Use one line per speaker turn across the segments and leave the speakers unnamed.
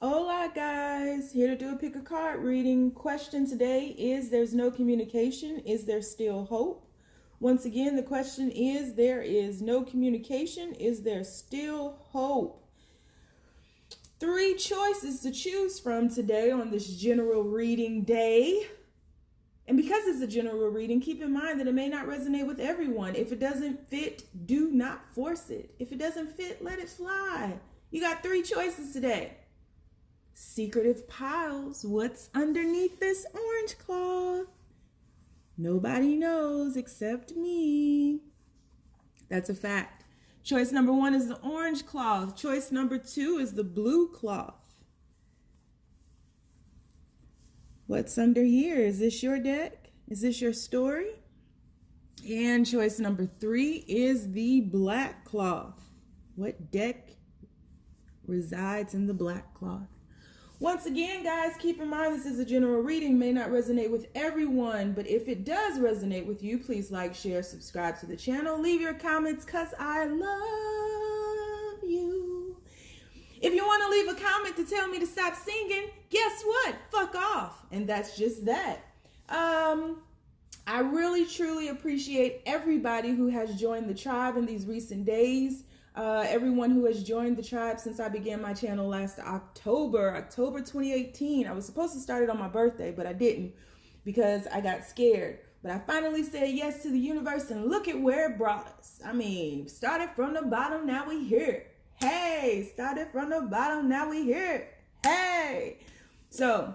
Hola guys, here to do a pick a card reading. Question today is there's no communication, is there still hope? Once again, the question is there is no communication, is there still hope? 3 choices to choose from today on this general reading day. And because it's a general reading, keep in mind that it may not resonate with everyone. If it doesn't fit, do not force it. If it doesn't fit, let it fly. You got 3 choices today. Secretive piles. What's underneath this orange cloth? Nobody knows except me. That's a fact. Choice number 1 is the orange cloth. Choice number 2 is the blue cloth. What's under here? Is this your deck? Is this your story? And choice number 3 is the black cloth. What deck resides in the black cloth? Once again, guys, keep in mind this is a general reading, may not resonate with everyone, but if it does resonate with you, please like, share, subscribe to the channel, leave your comments, because I love you. If you want to leave a comment to tell me to stop singing, guess what? Fuck off. And that's just that. I really, truly appreciate everybody who has joined the tribe in these recent days. Everyone who has joined the tribe since I began my channel last October 2018. I was supposed to start it on my birthday, but I didn't because I got scared. But I finally said yes to the universe, and look at where it brought us. I mean, started from the bottom, now we here. Hey, started from the bottom, now we here. Hey. So,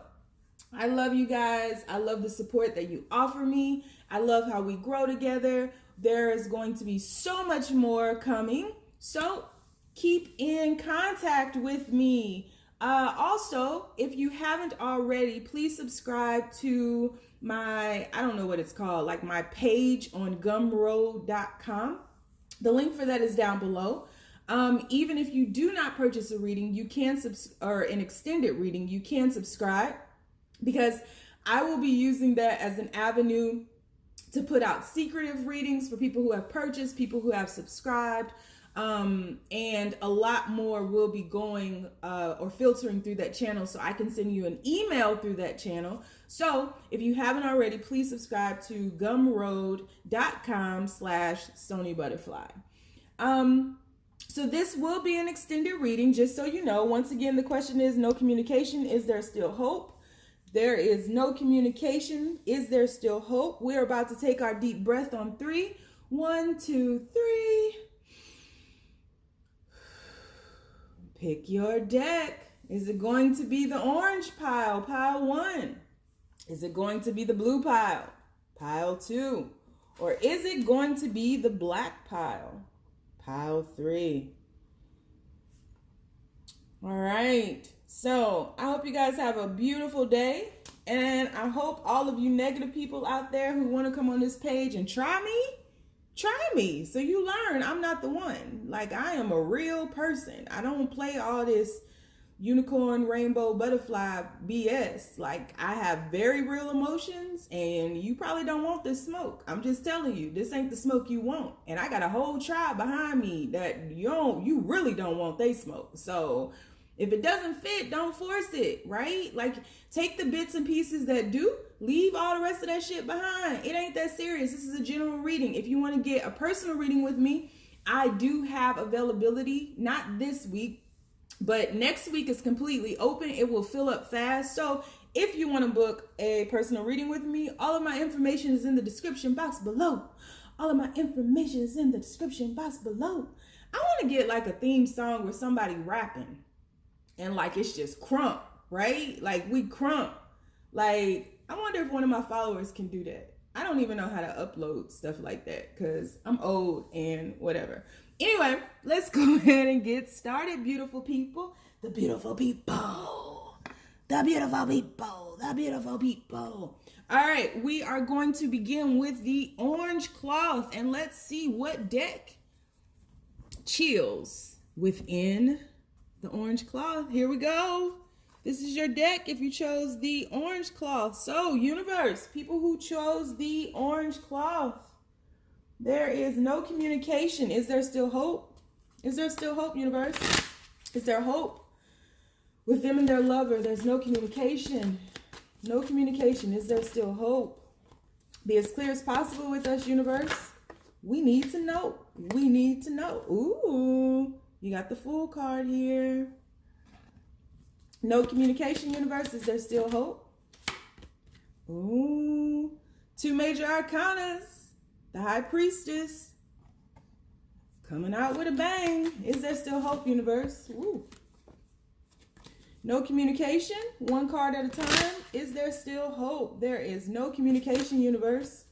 I love you guys. I love the support that you offer me. I love how we grow together. There is going to be so much more coming. So keep in contact with me. Also, if you haven't already, please subscribe to my, I don't know what it's called, like my page on gumroad.com. The link for that is down below. Even if you do not purchase a reading, you can or an extended reading, you can subscribe, because I will be using that as an avenue to put out secretive readings for people who have purchased, people who have subscribed. And a lot more will be going or filtering through that channel, so I can send you an email through that channel. So if you haven't already, please subscribe to gumroad.com/SonyButterfly. So this will be an extended reading, just so you know. Once again, the question is no communication, is there still hope? There is no communication, is there still hope? We're about to take our deep breath on 3. 1, 2, 3. Pick your deck. Is it going to be the orange pile, pile 1? Is it going to be the blue pile, pile 2? Or is it going to be the black pile, pile 3? All right. So I hope you guys have a beautiful day. And I hope all of you negative people out there who want to come on this page and try me so you learn I'm not the one. Like, I am a real person. I don't play all this unicorn, rainbow, butterfly BS. Like, I have very real emotions, and you probably don't want this smoke. I'm just telling you, this ain't the smoke you want. And I got a whole tribe behind me that you really don't want they smoke. So if it doesn't fit, don't force it, right? Like, take the bits and pieces that do, leave all the rest of that shit behind. It ain't that serious. This is a general reading. If you want to get a personal reading with me, I do have availability, not this week, but next week is completely open. It will fill up fast. So if you want to book a personal reading with me, all of my information is in the description box below. All of my information is in the description box below. I want to get like a theme song with somebody rapping. And like, it's just crump, right? Like, we crump. Like, I wonder if one of my followers can do that. I don't even know how to upload stuff like that because I'm old and whatever. Anyway, let's go ahead and get started, beautiful people. The beautiful people. The beautiful people. The beautiful people. All right, we are going to begin with the orange cloth. And let's see what deck chills within the orange cloth. Here we go. This is your deck if you chose the orange cloth. So, universe, people who chose the orange cloth, there is no communication. Is there still hope? Is there still hope, universe? Is there hope? With them and their lover, there's no communication. No communication. Is there still hope? Be as clear as possible with us, universe. We need to know. We need to know. Ooh, you got the Fool card here. No communication, universe. Is there still hope? Ooh, 2 major arcanas. The High Priestess. Coming out with a bang. Is there still hope, universe? Ooh. No communication. 1 card at a time. Is there still hope? There is no communication, universe.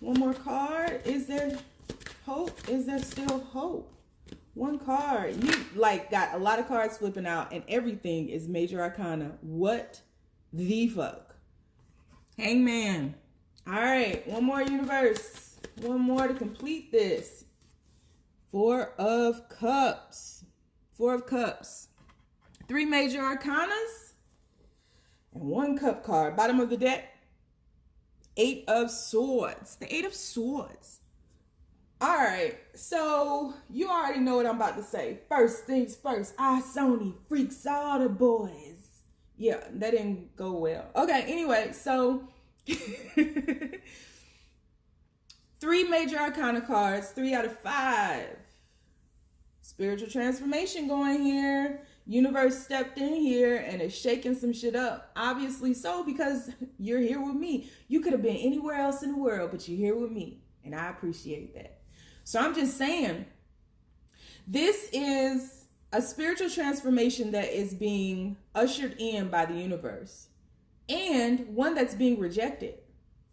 1 more card. Is there hope? Is there still hope? 1 card. You like got a lot of cards flipping out and everything is major arcana. What the fuck? Hangman. All right. 1 more, universe. 1 more to complete this. 4 of Cups. 4 of Cups. 3 major arcanas and 1 cup card. Bottom of the deck, 8 of Swords. The 8 of Swords. All right, so you already know what I'm about to say. First things first, Sony freaks all the boys. Yeah, that didn't go well. Okay, anyway, so 3 major arcana cards, 3 out of 5. Spiritual transformation going here. Universe stepped in here and is shaking some shit up. Obviously so, because you're here with me. You could have been anywhere else in the world, but you're here with me. And I appreciate that. So I'm just saying, this is a spiritual transformation that is being ushered in by the universe. And one that's being rejected.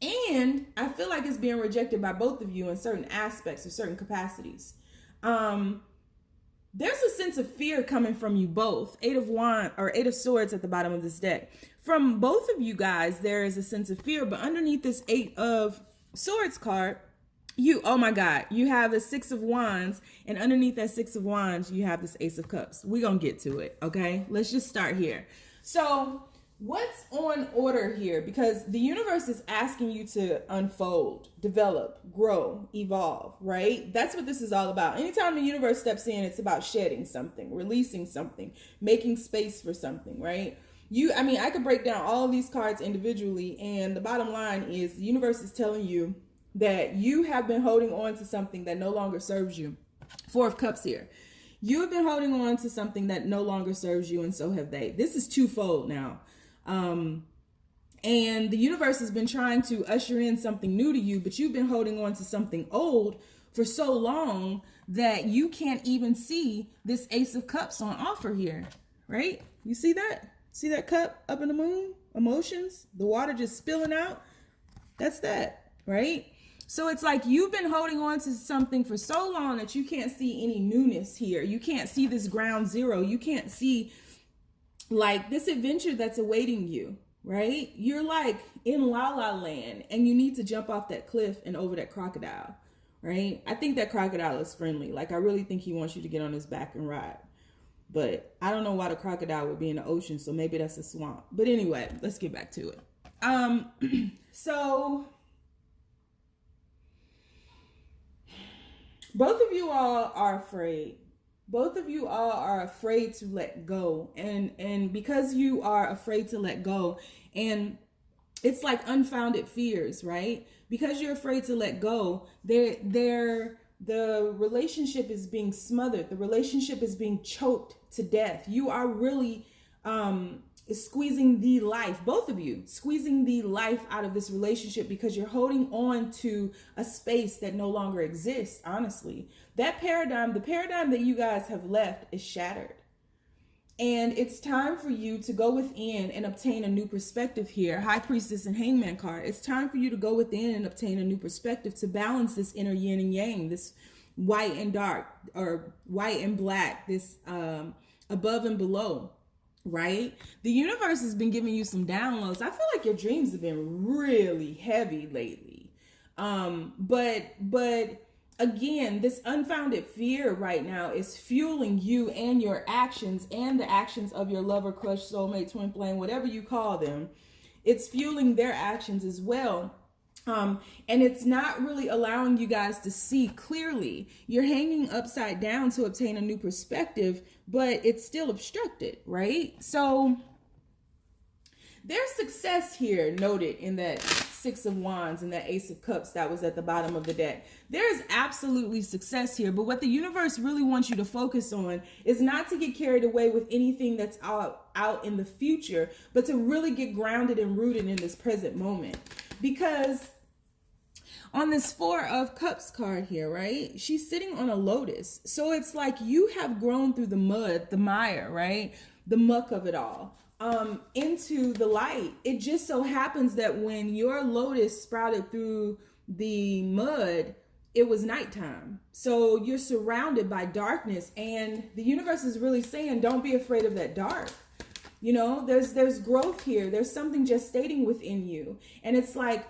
And I feel like it's being rejected by both of you in certain aspects or certain capacities. There's a sense of fear coming from you both. 8 of Swords at the bottom of this deck. From both of you guys, there is a sense of fear. But underneath this 8 of Swords card, oh my God, you have the 6 of Wands. And underneath that 6 of Wands, you have this Ace of Cups. We're going to get to it, okay? Let's just start here. So what's on order here? Because the universe is asking you to unfold, develop, grow, evolve, right? That's what this is all about. Anytime the universe steps in, it's about shedding something, releasing something, making space for something, right? I could break down all of these cards individually, and the bottom line is the universe is telling you that you have been holding on to something that no longer serves you. 4 of Cups here. You have been holding on to something that no longer serves you, and so have they. This is twofold now. And the universe has been trying to usher in something new to you, but you've been holding on to something old for so long that you can't even see this Ace of Cups on offer here, right? You see that? See that cup up in the moon? Emotions, the water just spilling out. That's that, right? So it's like you've been holding on to something for so long that you can't see any newness here. You can't see this ground zero. You can't see like this adventure that's awaiting you, right? You're like in La La Land and you need to jump off that cliff and over that crocodile, right? I think that crocodile is friendly. Like I really think he wants you to get on his back and ride. But I don't know why the crocodile would be in the ocean, so maybe that's a swamp. But anyway, let's get back to it. So both of you all are afraid. Both of you all are afraid to let go. And because you are afraid to let go, and it's like unfounded fears, right? Because you're afraid to let go, the relationship is being smothered. The relationship is being choked to death. You are really squeezing the life, both of you, squeezing the life out of this relationship because you're holding on to a space that no longer exists, honestly. That paradigm, the paradigm that you guys have left is shattered. And it's time for you to go within and obtain a new perspective here. High Priestess and Hangman card. It's time for you to go within and obtain a new perspective to balance this inner yin and yang, this white and dark or white and black, this above and below, right? The universe has been giving you some downloads. I feel like your dreams have been really heavy lately. But again, this unfounded fear right now is fueling you and your actions and the actions of your lover, crush, soulmate, twin flame, whatever you call them. It's fueling their actions as well. And it's not really allowing you guys to see clearly. You're hanging upside down to obtain a new perspective, but it's still obstructed, right? So there's success here noted in that Six of Wands and that Ace of Cups that was at the bottom of the deck. There is absolutely success here, but what the universe really wants you to focus on is not to get carried away with anything that's out in the future, but to really get grounded and rooted in this present moment. Because on this Four of Cups card here, right? She's sitting on a lotus. So it's like you have grown through the mud, the mire, right? The muck of it all. Into the light. It just so happens that when your lotus sprouted through the mud, it was nighttime. So you're surrounded by darkness, and the universe is really saying, don't be afraid of that dark. You know, there's growth here. There's something gestating within you. And it's like,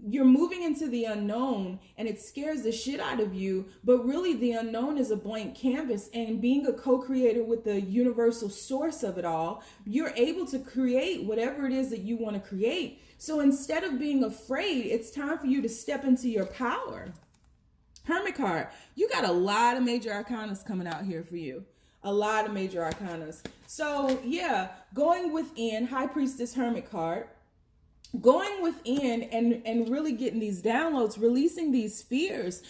you're moving into the unknown and it scares the shit out of you, but really the unknown is a blank canvas, and being a co-creator with the universal source of it all, you're able to create whatever it is that you want to create. So instead of being afraid, it's time for you to step into your power. Hermit card, you got a lot of major arcanas coming out here for you. A lot of major arcanas. So yeah, going within, High Priestess, Hermit card. Going within and really getting these downloads, releasing these fears.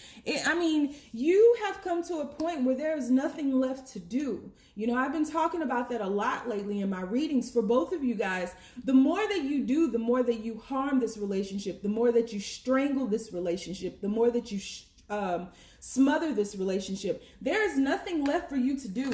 I mean, you have come to a point where there is nothing left to do. You know, I've been talking about that a lot lately in my readings for both of you guys. The more that you do, the more that you harm this relationship, the more that you strangle this relationship, the more that you smother this relationship. There is nothing left for you to do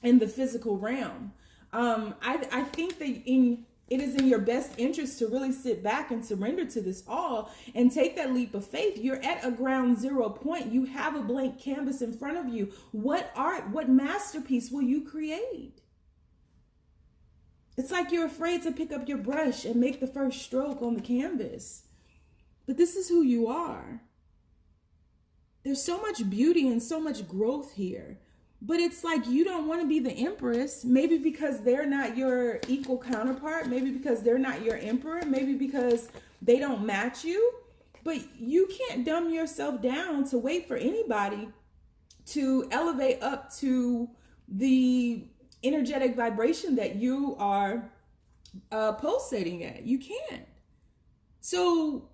in the physical realm. I think that it is in your best interest to really sit back and surrender to this all and take that leap of faith. You're at a ground zero point. You have a blank canvas in front of you. What art, what masterpiece will you create? It's like you're afraid to pick up your brush and make the first stroke on the canvas. But this is who you are. There's so much beauty and so much growth here. But it's like you don't want to be the empress, maybe because they're not your equal counterpart, maybe because they're not your emperor, maybe because they don't match you. But you can't dumb yourself down to wait for anybody to elevate up to the energetic vibration that you are pulsating at. You can't. So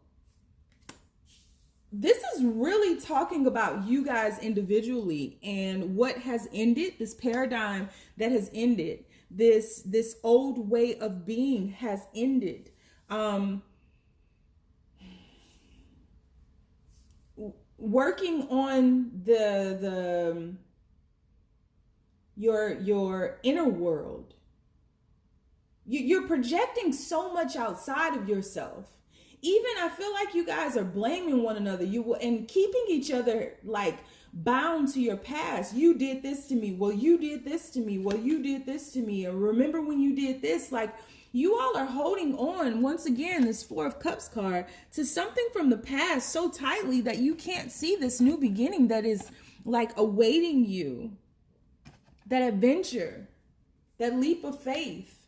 this is really talking about you guys individually and what has ended, this paradigm that has ended, this old way of being has ended. Working on your inner world. You're projecting so much outside of yourself. Even I feel like you guys are blaming one another. And keeping each other like bound to your past. You did this to me. Well, you did this to me. Well, you did this to me. And remember when you did this? Like, you all are holding on, once again, this Four of Cups card, to something from the past so tightly that you can't see this new beginning that is like awaiting you. That adventure, that leap of faith,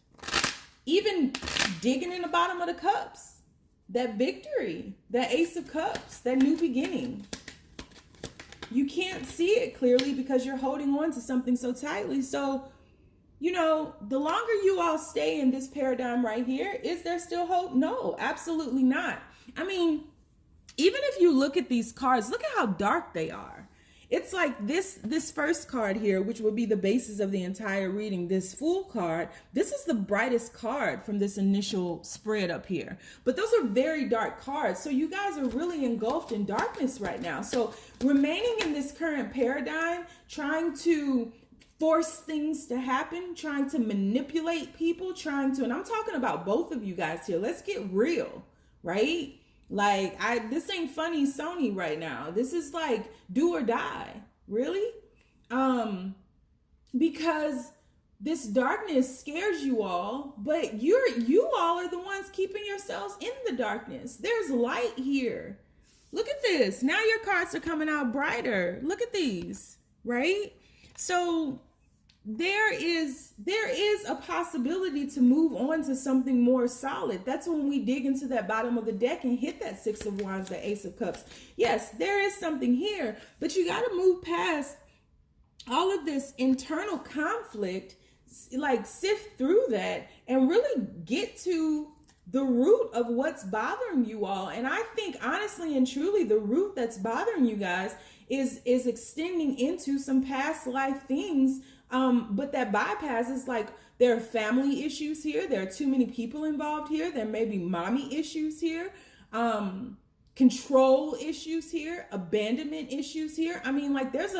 even digging in the bottom of the cups. That victory, that Ace of Cups, that new beginning. You can't see it clearly because you're holding on to something so tightly. So, you know, the longer you all stay in this paradigm right here, is there still hope? No, absolutely not. I mean, even if you look at these cards, look at how dark they are. It's like this first card here, which will be the basis of the entire reading, this Fool card, this is the brightest card from this initial spread up here. But those are very dark cards. So you guys are really engulfed in darkness right now. So remaining in this current paradigm, trying to force things to happen, trying to manipulate people, and I'm talking about both of you guys here. Let's get real, right? Like, this ain't funny Sony right now. This is like do or die, really? Because this darkness scares you all, but you all are the ones keeping yourselves in the darkness. There's light here. Look at this. Now your cards are coming out brighter. Look at these, right? So there is a possibility to move on to something more solid. That's when we dig into that bottom of the deck and hit that Six of Wands, the Ace of Cups. Yes, there is something here, but you got to move past all of this internal conflict, like sift through that and really get to the root of what's bothering you all. And I think honestly and truly, the root that's bothering you guys is extending into some past life things. But that bypasses, like, there are family issues here. There are too many people involved here. There may be mommy issues here. Control issues here, abandonment issues here. I mean, like, there's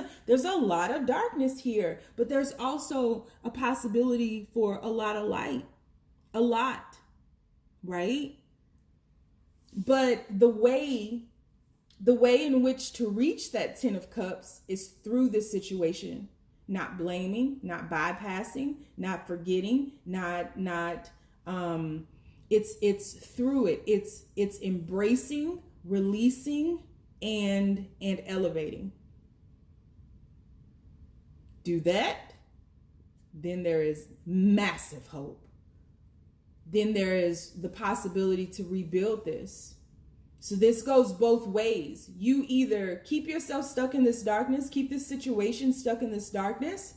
a lot of darkness here, but there's also a possibility for a lot of light. A lot, right? But the way in which to reach that Ten of Cups is through this situation. Not blaming, not bypassing, not forgetting, it's through it. It's embracing, releasing, and elevating. Do that, then there is massive hope. Then there is the possibility to rebuild this. So this goes both ways. You either keep yourself stuck in this darkness, keep this situation stuck in this darkness.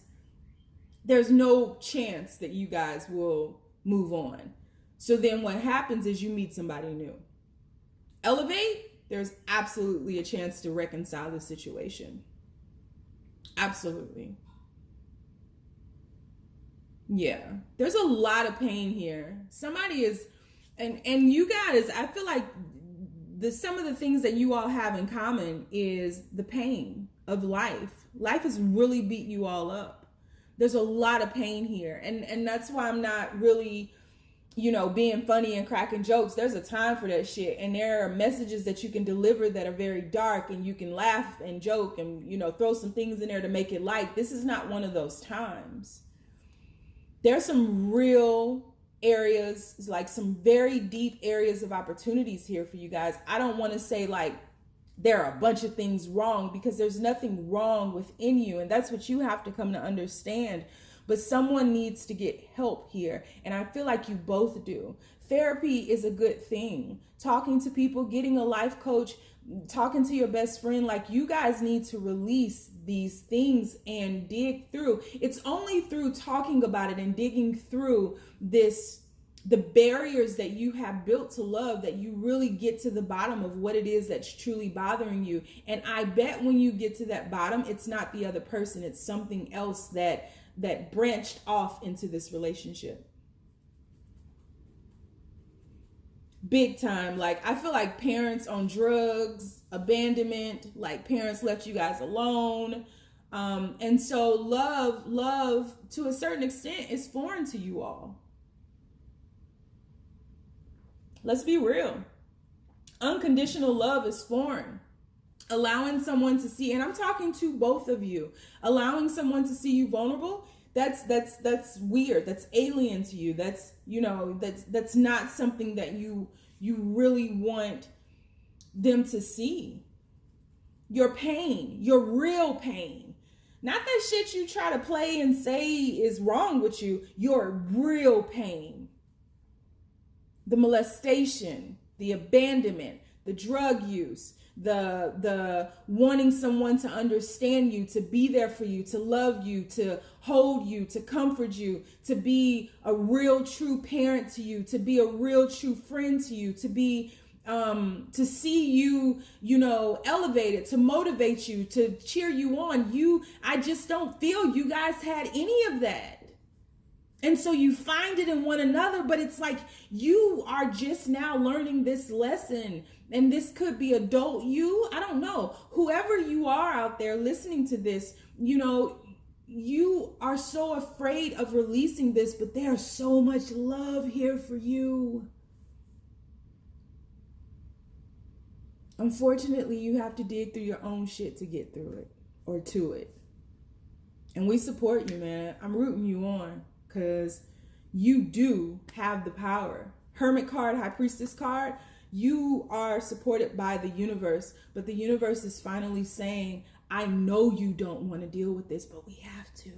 There's no chance that you guys will move on. So then what happens is you meet somebody new. Elevate, there's absolutely a chance to reconcile the situation. Absolutely. Yeah, there's a lot of pain here. Somebody is, and you guys, I feel like some of the things that you all have in common is the pain of life. Life has really beat you all up. There's a lot of pain here. And that's why I'm not really, being funny and cracking jokes. There's a time for that shit. And there are messages that you can deliver that are very dark, and you can laugh and joke and, throw some things in there to make it light. This is not one of those times. There's some real areas, like some very deep areas of opportunities here for you guys. I don't want to say like there are a bunch of things wrong, because there's nothing wrong within you, and that's what you have to come to understand. But someone needs to get help here, and I feel like you both do. Therapy is a good thing. Talking to people, getting a life coach, talking to your best friend, like, you guys need to release these things and dig through. It's only through talking about it and digging through the barriers that you have built to love, that you really get to the bottom of what it is that's truly bothering you. And I bet when you get to that bottom, it's not the other person, it's something else that branched off into this relationship. Big time. Like, I feel like parents on drugs, abandonment, like parents left you guys alone. And so love to a certain extent is foreign to you all. Let's be real. Unconditional love is foreign. Allowing someone to see, and I'm talking to both of you, allowing someone to see you vulnerable, that's weird. That's alien to you. That's, that's not something that you really want them to see. Your pain, your real pain. Not that shit you try to play and say is wrong with you. Your real pain. The molestation, the abandonment, the drug use, the wanting someone to understand you, to be there for you, to love you, to hold you, to comfort you, to be a real true parent to you, to be a real true friend to you, to be to see you, elevated, to motivate you, to cheer you on. I just don't feel you guys had any of that. And so you find it in one another, but it's like you are just now learning this lesson. And this could be adult you. I don't know. Whoever you are out there listening to this, you are so afraid of releasing this, but there's so much love here for you. Unfortunately, you have to dig through your own shit to get through it, or to it. And we support you, man. I'm rooting you on. Because you do have the power. Hermit card, High Priestess card, you are supported by the universe. But the universe is finally saying, I know you don't want to deal with this, but we have to.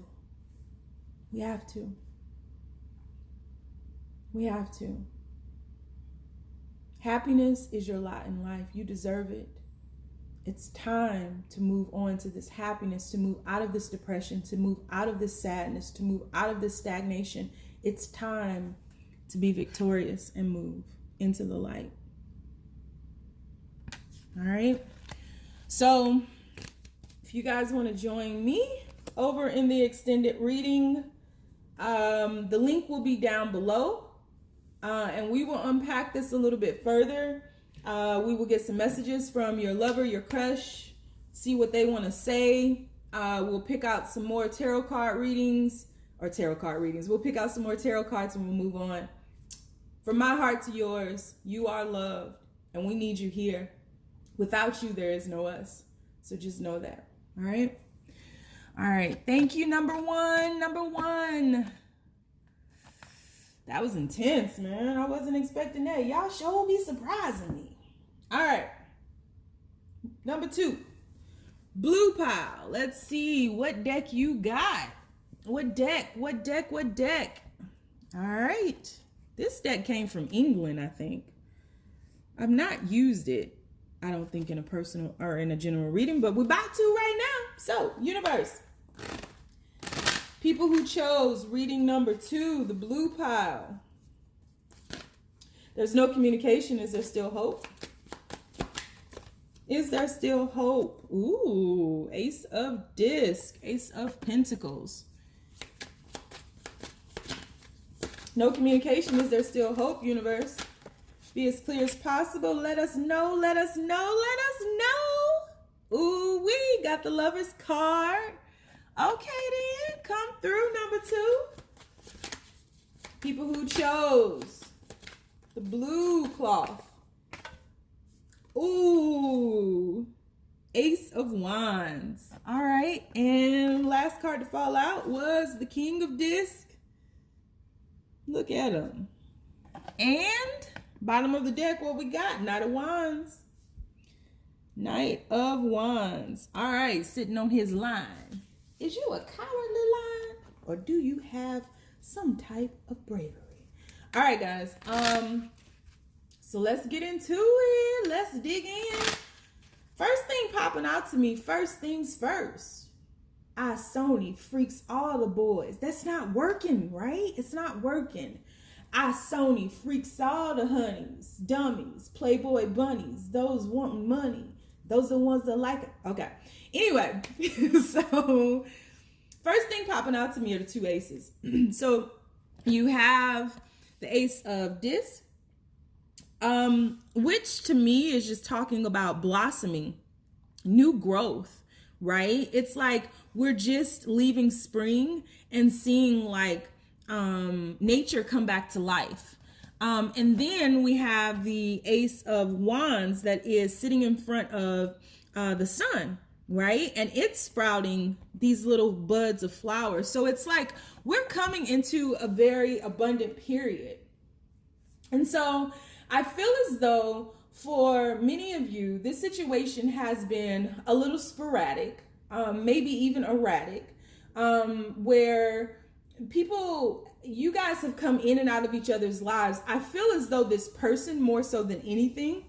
We have to. We have to. Happiness is your lot in life. You deserve it. It's time to move on to this happiness, to move out of this depression, to move out of this sadness, to move out of this stagnation. It's time to be victorious and move into the light. All right. So if you guys want to join me over in the extended reading, the link will be down below. And we will unpack this a little bit further. We will get some messages from your lover, your crush, see what they want to say. We'll pick out some more tarot card readings, We'll pick out some more tarot cards and we'll move on. From my heart to yours, you are loved and we need you here. Without you, there is no us. So just know that. All right. All right. Thank you. Number one. That was intense, man. I wasn't expecting that. Y'all sure be surprising me. All right. Number 2. Blue pile. Let's see what deck you got. What deck? All right. This deck came from England, I think. I've not used it, I don't think, in a personal or in a general reading, but we're about to right now. So, universe. People who chose reading number 2, the blue pile. There's no communication. Is there still hope? Is there still hope? Ooh, Ace of Disc, Ace of Pentacles. No communication. Is there still hope, universe? Be as clear as possible. Let us know. Ooh, we got the Lover's card. Okay, then. Come through, number 2. People who chose the blue cloth. Ooh. Ace of Wands. All right. And last card to fall out was the King of Disc. Look at him. And bottom of the deck, what we got? Knight of Wands. Knight of Wands. All right. Sitting on his line. Is you a cowardly lion, or do you have some type of bravery? All right, guys. So let's get into it. Let's dig in. First thing popping out to me, first things first. Sony freaks all the boys. That's not working, right? It's not working. Sony freaks all the honeys, dummies, Playboy bunnies, those wanting money. Those are the ones that like it. Okay. Anyway, so first thing popping out to me are the 2 aces. So you have the Ace of Disc, which to me is just talking about blossoming, new growth, right? It's like we're just leaving spring and seeing like nature come back to life. And then we have the Ace of Wands that is sitting in front of the sun, right? And it's sprouting these little buds of flowers. So it's like we're coming into a very abundant period. And so I feel as though for many of you, this situation has been a little sporadic, maybe even erratic, where you guys have come in and out of each other's lives. I feel as though this person, more so than anything,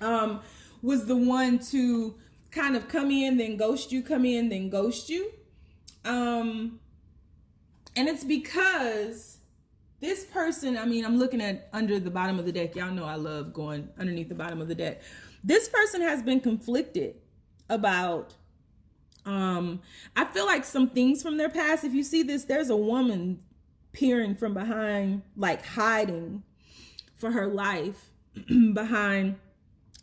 was the one to kind of come in, then ghost you, come in, then ghost you. And it's because this person, I mean, I'm looking at under the bottom of the deck. Y'all know I love going underneath the bottom of the deck. This person has been conflicted about, I feel like some things from their past. If you see this, there's a woman peering from behind, like hiding for her life behind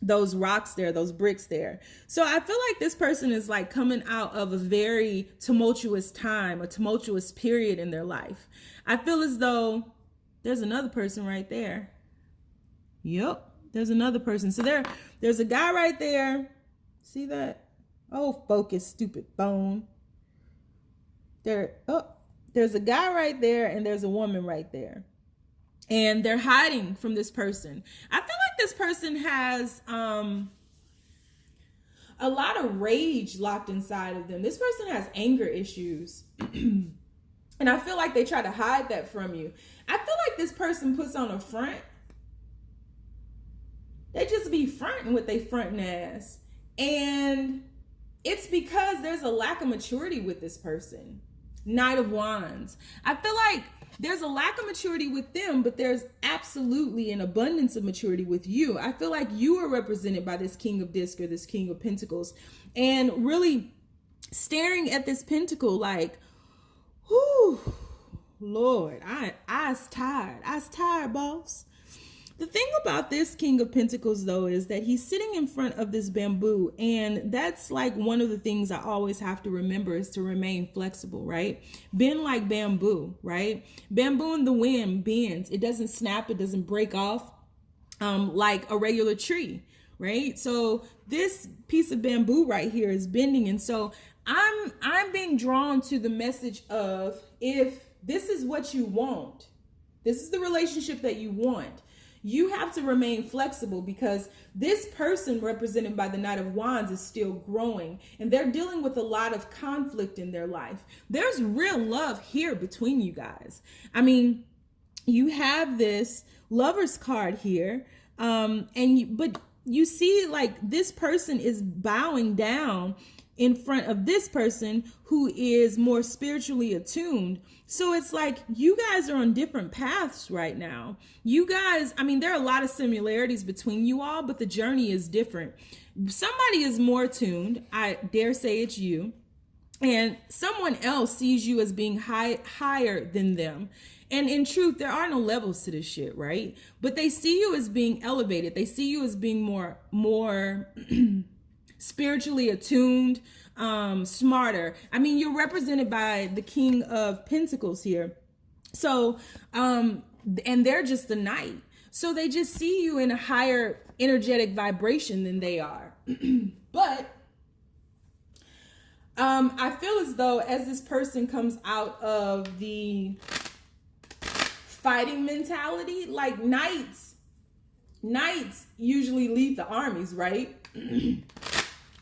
those rocks there, those bricks there. So I feel like this person is like coming out of a very tumultuous time, a tumultuous period in their life. I feel as though there's another person right there. Yep, there's another person. So there's a guy right there. See that? Oh, focus, stupid phone. There's a guy right there and there's a woman right there. And they're hiding from this person. I feel like this person has a lot of rage locked inside of them. This person has anger issues. And I feel like they try to hide that from you. I feel like this person puts on a front. They just be fronting what they fronting as. And it's because there's a lack of maturity with this person. Knight of Wands. I feel like there's a lack of maturity with them, but there's absolutely an abundance of maturity with you. I feel like you are represented by this King of Disc or this King of Pentacles, and really staring at this pentacle like, whew, Lord, I's tired. I's tired, boss. The thing about this King of Pentacles, though, is that he's sitting in front of this bamboo. And that's like one of the things I always have to remember is to remain flexible, right? Bend like bamboo, right? Bamboo in the wind bends. It doesn't snap. It doesn't break off like a regular tree, right? So this piece of bamboo right here is bending. And so I'm being drawn to the message of, if this is what you want, this is the relationship that you want, you have to remain flexible, because this person represented by the Knight of Wands is still growing, and they're dealing with a lot of conflict in their life. There's real love here between you guys. I mean, you have this Lover's card here, but you see like this person is bowing down in front of this person who is more spiritually attuned. So it's like you guys are on different paths right now. You guys, I mean, there are a lot of similarities between you all, but the journey is different. Somebody is more attuned. I dare say it's you. And someone else sees you as being higher than them. And in truth, there are no levels to this shit, right? But they see you as being elevated. They see you as being more spiritually attuned, smarter. I mean, you're represented by the King of Pentacles here. So, and they're just the knight. So they just see you in a higher energetic vibration than they are. But I feel as though as this person comes out of the fighting mentality, like knights usually lead the armies, right?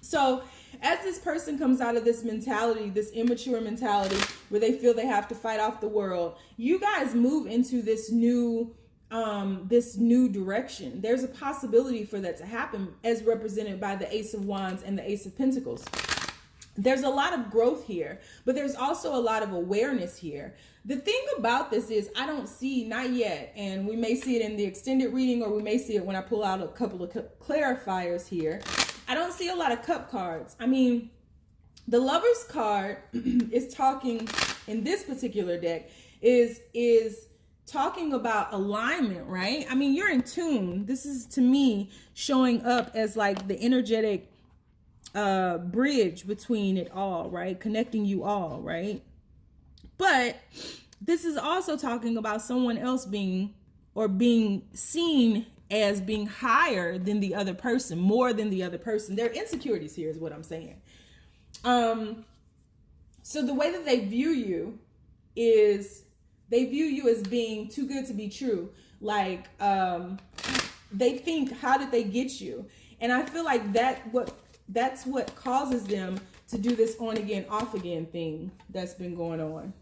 So as this person comes out of this mentality, this immature mentality where they feel they have to fight off the world, you guys move into this new direction. There's a possibility for that to happen, as represented by the Ace of Wands and the Ace of Pentacles. There's a lot of growth here, but there's also a lot of awareness here. The thing about this is I don't see, not yet, and we may see it in the extended reading, or we may see it when I pull out a couple of clarifiers here. I don't see a lot of cup cards. I mean, the Lover's card is talking in this particular deck is talking about alignment, right? I mean, you're in tune. This is, to me, showing up as like the energetic bridge between it all, right? Connecting you all, right? But this is also talking about someone else being seen as being higher than the other person, more than the other person. Their insecurities here is what I'm saying. So the way that they view you is they view you as being too good to be true. Like, they think, how did they get you? And I feel like that's what causes them to do this on again, off again thing that's been going on.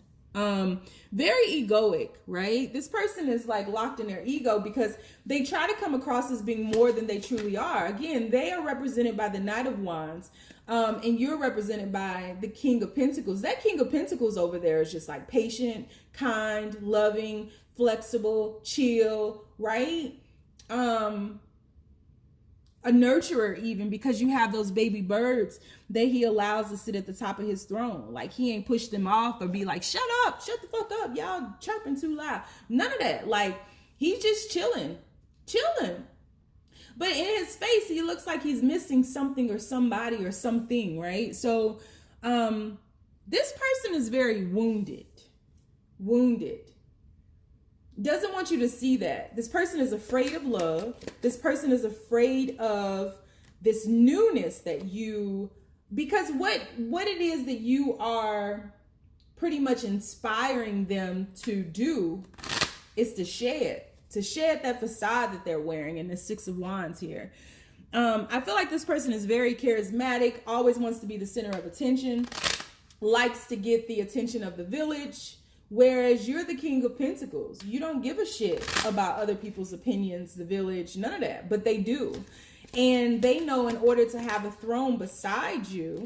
Very egoic, right? This person is like locked in their ego because they try to come across as being more than they truly are. Again, they are represented by the Knight of Wands, and you're represented by the King of Pentacles. That King of Pentacles over there is just like patient, kind, loving, flexible, chill, right? A nurturer, even, because you have those baby birds that he allows to sit at the top of his throne. Like, he ain't pushed them off or be like, shut up, shut the fuck up, y'all chirping too loud. None of that. Like, he's just chilling. But in his face, he looks like he's missing something or somebody or something, right? So this person is very wounded. Doesn't want you to see that. This person is afraid of love. This person is afraid of this newness that you, because what it is that you are pretty much inspiring them to do is to shed that facade that they're wearing in the Six of Wands here. I feel like this person is very charismatic, always wants to be the center of attention, likes to get the attention of the village, Whereas you're the King of Pentacles. You don't give a shit about other people's opinions, the village, none of that. But they do. And they know in order to have a throne beside you,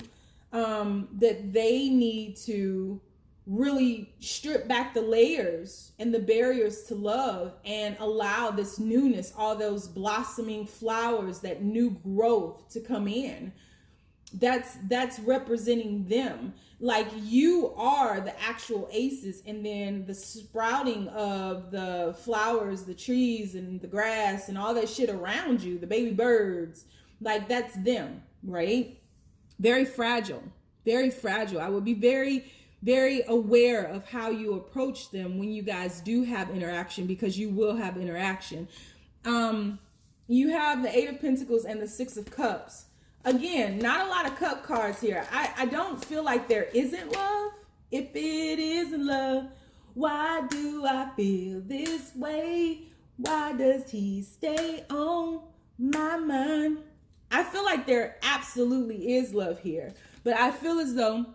that they need to really strip back the layers and the barriers to love and allow this newness, all those blossoming flowers, that new growth to come in. That's representing them. Like, you are the actual aces, and then the sprouting of the flowers, the trees and the grass and all that shit around you, the baby birds, like, that's them, right? Very fragile, very fragile. I would be very, very aware of how you approach them when you guys do have interaction, because you will have interaction. You have the Eight of Pentacles and the Six of Cups. Again, not a lot of cup cards here. I don't feel like there isn't love. If it isn't love, why do I feel this way? Why does he stay on my mind? I feel like there absolutely is love here. But I feel as though,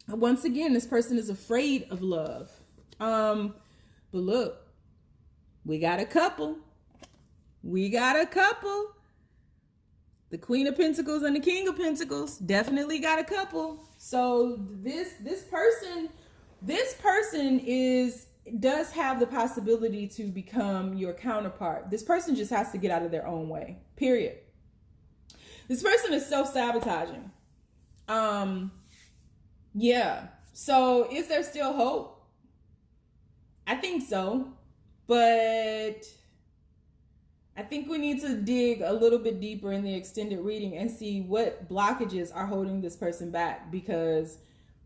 once again, this person is afraid of love. But look, we got a couple. We got a couple. The Queen of Pentacles and the King of Pentacles definitely got a couple. So this person does have the possibility to become your counterpart. This person just has to get out of their own way. Period. This person is self-sabotaging. Yeah. So is there still hope? I think so. But I think we need to dig a little bit deeper in the extended reading and see what blockages are holding this person back, because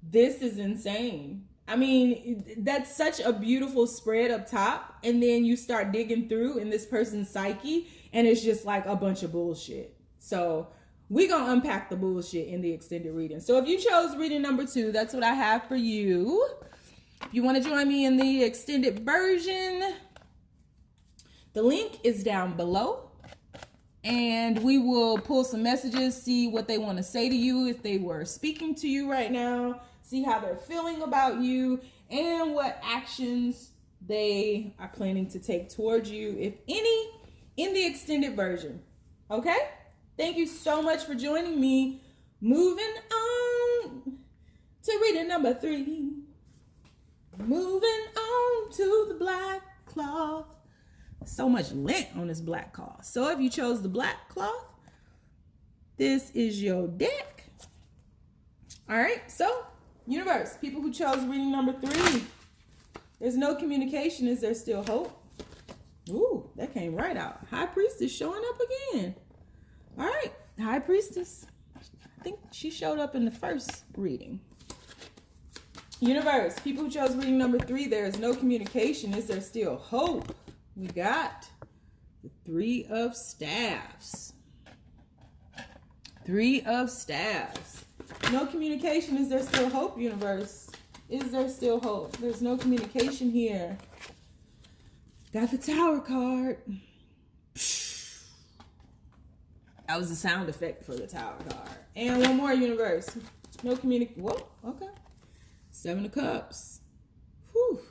this is insane. I mean, that's such a beautiful spread up top, and then you start digging through in this person's psyche, and it's just like a bunch of bullshit. So we're going to unpack the bullshit in the extended reading. So if you chose reading number 2, that's what I have for you. If you want to join me in the extended version, the link is down below, and we will pull some messages, see what they want to say to you, if they were speaking to you right now, see how they're feeling about you, and what actions they are planning to take towards you, if any, in the extended version. Okay? Thank you so much for joining me. Moving on to reading number 3. Moving on to the black cloth. So much lint on this black cloth. So if you chose the black cloth, this is your deck. All right. So, universe, people who chose reading number 3, there's no communication. Is there still hope? Ooh, that came right out. High Priestess showing up again. All right. High Priestess. I think she showed up in the first reading. Universe, people who chose reading number 3, there is no communication. Is there still hope? We got the 3 of Staffs. 3 of Staffs. No communication. Is there still hope, universe? Is there still hope? There's no communication here. Got the Tower card. That was the sound effect for the Tower card. And one more, universe. No communication. Whoa, okay. 7 of Cups. Whew.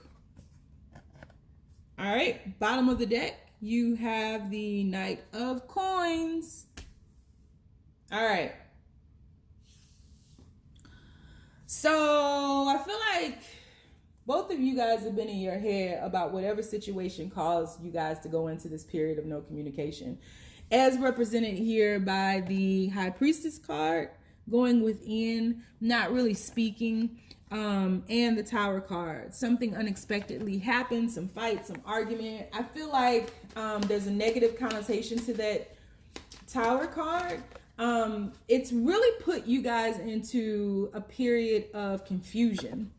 All right, bottom of the deck, you have the Knight of Coins. All right. So I feel like both of you guys have been in your head about whatever situation caused you guys to go into this period of no communication, as represented here by the High Priestess card, going within, not really speaking. And the Tower card. Something unexpectedly happened, some fight, some argument. I feel like there's a negative connotation to that Tower card. It's really put you guys into a period of confusion.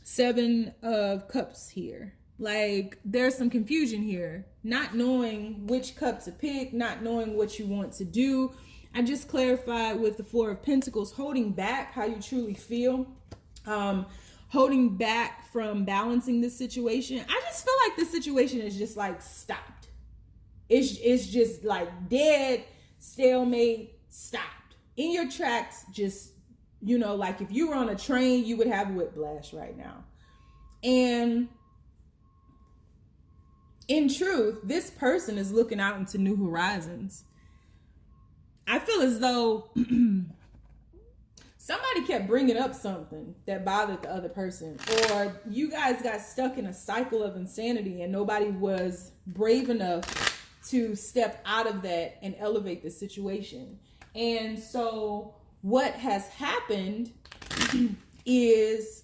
7 of Cups here. Like, there's some confusion here. Not knowing which cup to pick, not knowing what you want to do. I just clarified with the 4 of Pentacles, holding back how you truly feel. Holding back from balancing this situation. I just feel like this situation is just like stopped. It's just like dead, stalemate, stopped. In your tracks, just, you know, like if you were on a train, you would have whiplash right now. And in truth, this person is looking out into new horizons. I feel as though somebody kept bringing up something that bothered the other person, or you guys got stuck in a cycle of insanity and nobody was brave enough to step out of that and elevate the situation. And so what has happened is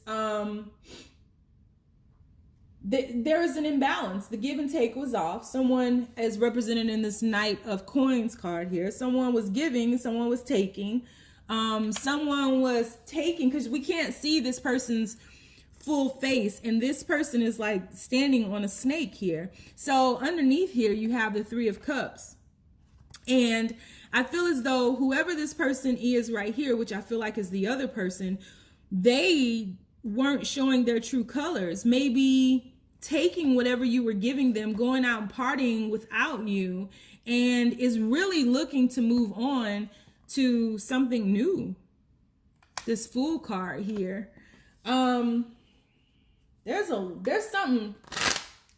there is an imbalance. The give and take was off. Someone, as represented in this Knight of Coins card here, someone was giving, someone was taking. Someone was taking, because we can't see this person's full face, and this person is like standing on a snake here. So underneath here you have the Three of Cups, and I feel as though whoever this person is right here, which I feel like is the other person, they weren't showing their true colors. Maybe taking whatever you were giving them, going out and partying without you, and is really looking to move on to something new. This Fool card here. There's something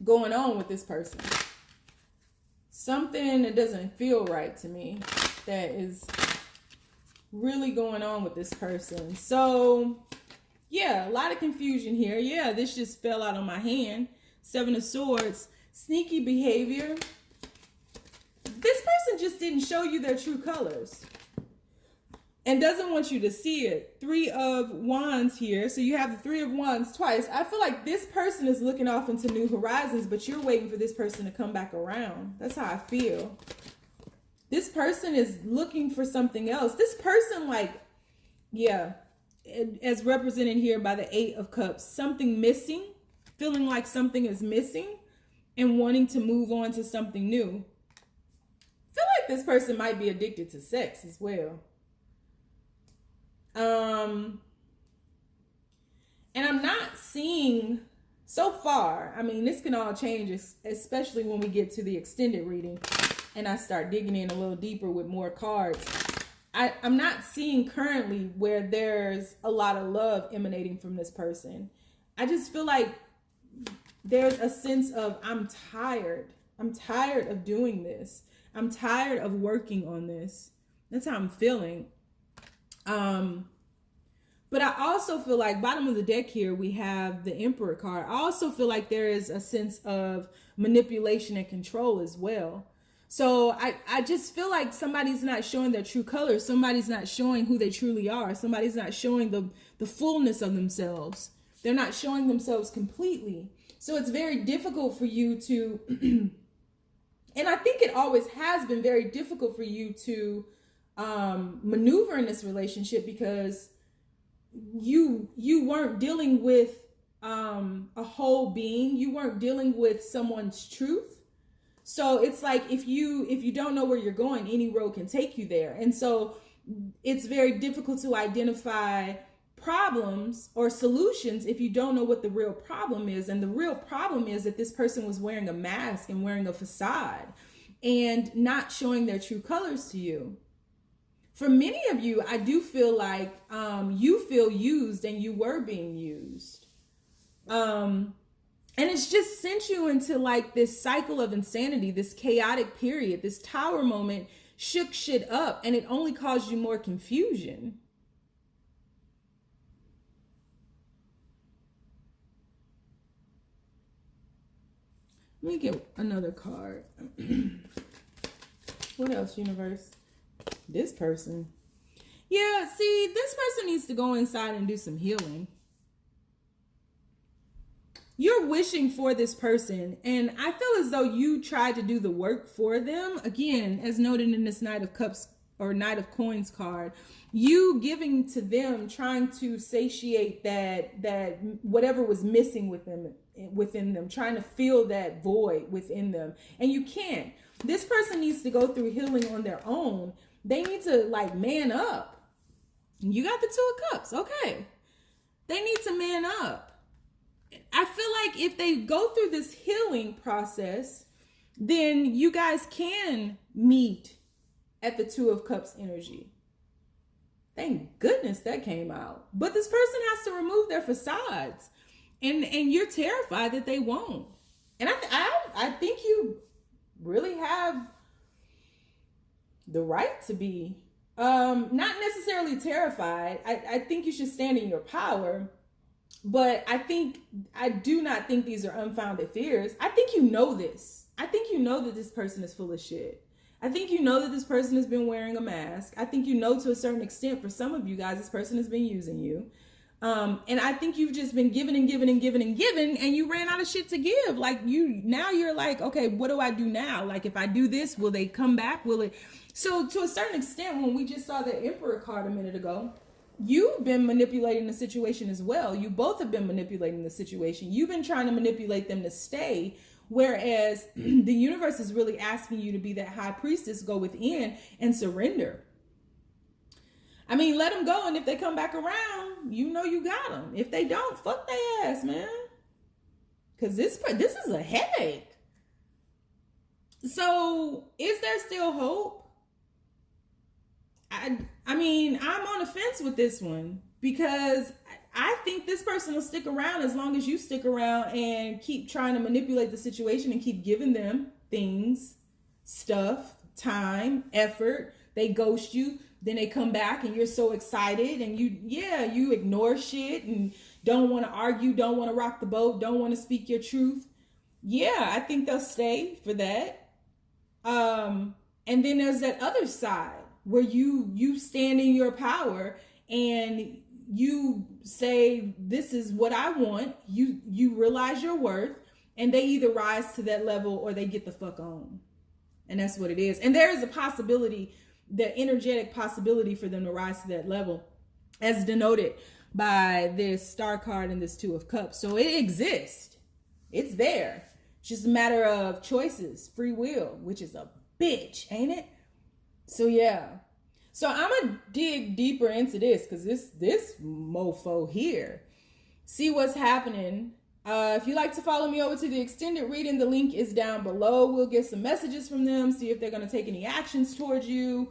going on with this person. Something that doesn't feel right to me that is really going on with this person. So yeah, a lot of confusion here. Yeah, this just fell out on my hand. Seven of Swords. Sneaky behavior. This person just didn't show you their true colors and doesn't want you to see it. Three of Wands here. So you have the Three of Wands twice. I feel like this person is looking off into new horizons, but you're waiting for this person to come back around. That's how I feel. This person is looking for something else. This person, like, yeah, as represented here by the Eight of Cups, something missing, feeling like something is missing and wanting to move on to something new. I feel like this person might be addicted to sex as well. And I'm not seeing so far, I mean, this can all change, especially when we get to the extended reading and I start digging in a little deeper with more cards. I'm not seeing currently where there's a lot of love emanating from this person. I just feel like there's a sense of, I'm tired. I'm tired of doing this. I'm tired of working on this. That's how I'm feeling. But I also feel like, bottom of the deck here, we have the Emperor card. I also feel like there is a sense of manipulation and control as well. So I just feel like somebody's not showing their true colors. Somebody's not showing who they truly are. Somebody's not showing the fullness of themselves. They're not showing themselves completely. So it's very difficult for you to, and I think it always has been very difficult for you to maneuver in this relationship, because you weren't dealing with a whole being. You weren't dealing with someone's truth. So it's like, if you don't know where you're going, any road can take you there. And so it's very difficult to identify problems or solutions if you don't know what the real problem is. And the real problem is that this person was wearing a mask and wearing a facade and not showing their true colors to you. For many of you, I do feel like you feel used and you were being used. And it's just sent you into like this cycle of insanity, this chaotic period. This Tower moment shook shit up, and it only caused you more confusion. Let me get another card. What else, universe? This person. Yeah, see, this person needs to go inside and do some healing. You're wishing for this person, and I feel as though you tried to do the work for them. Again, as noted in this Knight of Cups or Knight of Coins card, you giving to them, trying to satiate that whatever was missing within them, trying to fill that void within them, and you can't. This person needs to go through healing on their own. They need to like man up. You got the Two of Cups, okay? They need to man up. I feel like if they go through this healing process, then you guys can meet at the Two of Cups energy. Thank goodness that came out. But this person has to remove their facades and you're terrified that they won't. And I think you really have the right to be not necessarily terrified. I think you should stand in your power, but I do not think these are unfounded fears. I think you know this. I think you know that this person is full of shit. I think you know that this person has been wearing a mask. I think you know to a certain extent, for some of you guys, this person has been using you. And I think you've just been giving and giving and giving and giving, and you ran out of shit to give. Like you're like, okay, what do I do now? Like, if I do this, will they come back? Will it? So to a certain extent, when we just saw the Emperor card a minute ago, you've been manipulating the situation as well. You both have been manipulating the situation. You've been trying to manipulate them to stay. Whereas the universe is really asking you to be that high priestess, go within and surrender. I mean, let them go, and if they come back around, you know you got them. If they don't, fuck their ass, man. Because this is a headache. So, is there still hope? I mean, I'm on the fence with this one, because I think this person will stick around as long as you stick around and keep trying to manipulate the situation and keep giving them things, stuff, time, effort. They ghost you. Then they come back and you're so excited, and you ignore shit and don't want to argue, don't want to rock the boat, don't want to speak your truth. Yeah, I think they'll stay for that. And then there's that other side where you stand in your power and you say, this is what I want. You realize your worth, and they either rise to that level or they get the fuck on. And that's what it is. And there is a possibility, the energetic possibility, for them to rise to that level, as denoted by this Star card and this Two of Cups. So it exists. It's there. It's just a matter of choices, free will, which is a bitch, ain't it? So yeah. So I'm gonna dig deeper into this, because this mofo here. See what's happening. If you like to follow me over to the extended reading, the link is down below. We'll get some messages from them, see if they're going to take any actions towards you,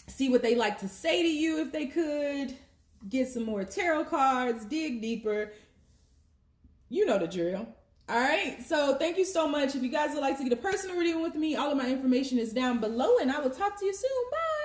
see what they like to say to you if they could, get some more tarot cards, dig deeper. You know the drill. All right, so thank you so much. If you guys would like to get a personal reading with me, all of my information is down below, and I will talk to you soon. Bye.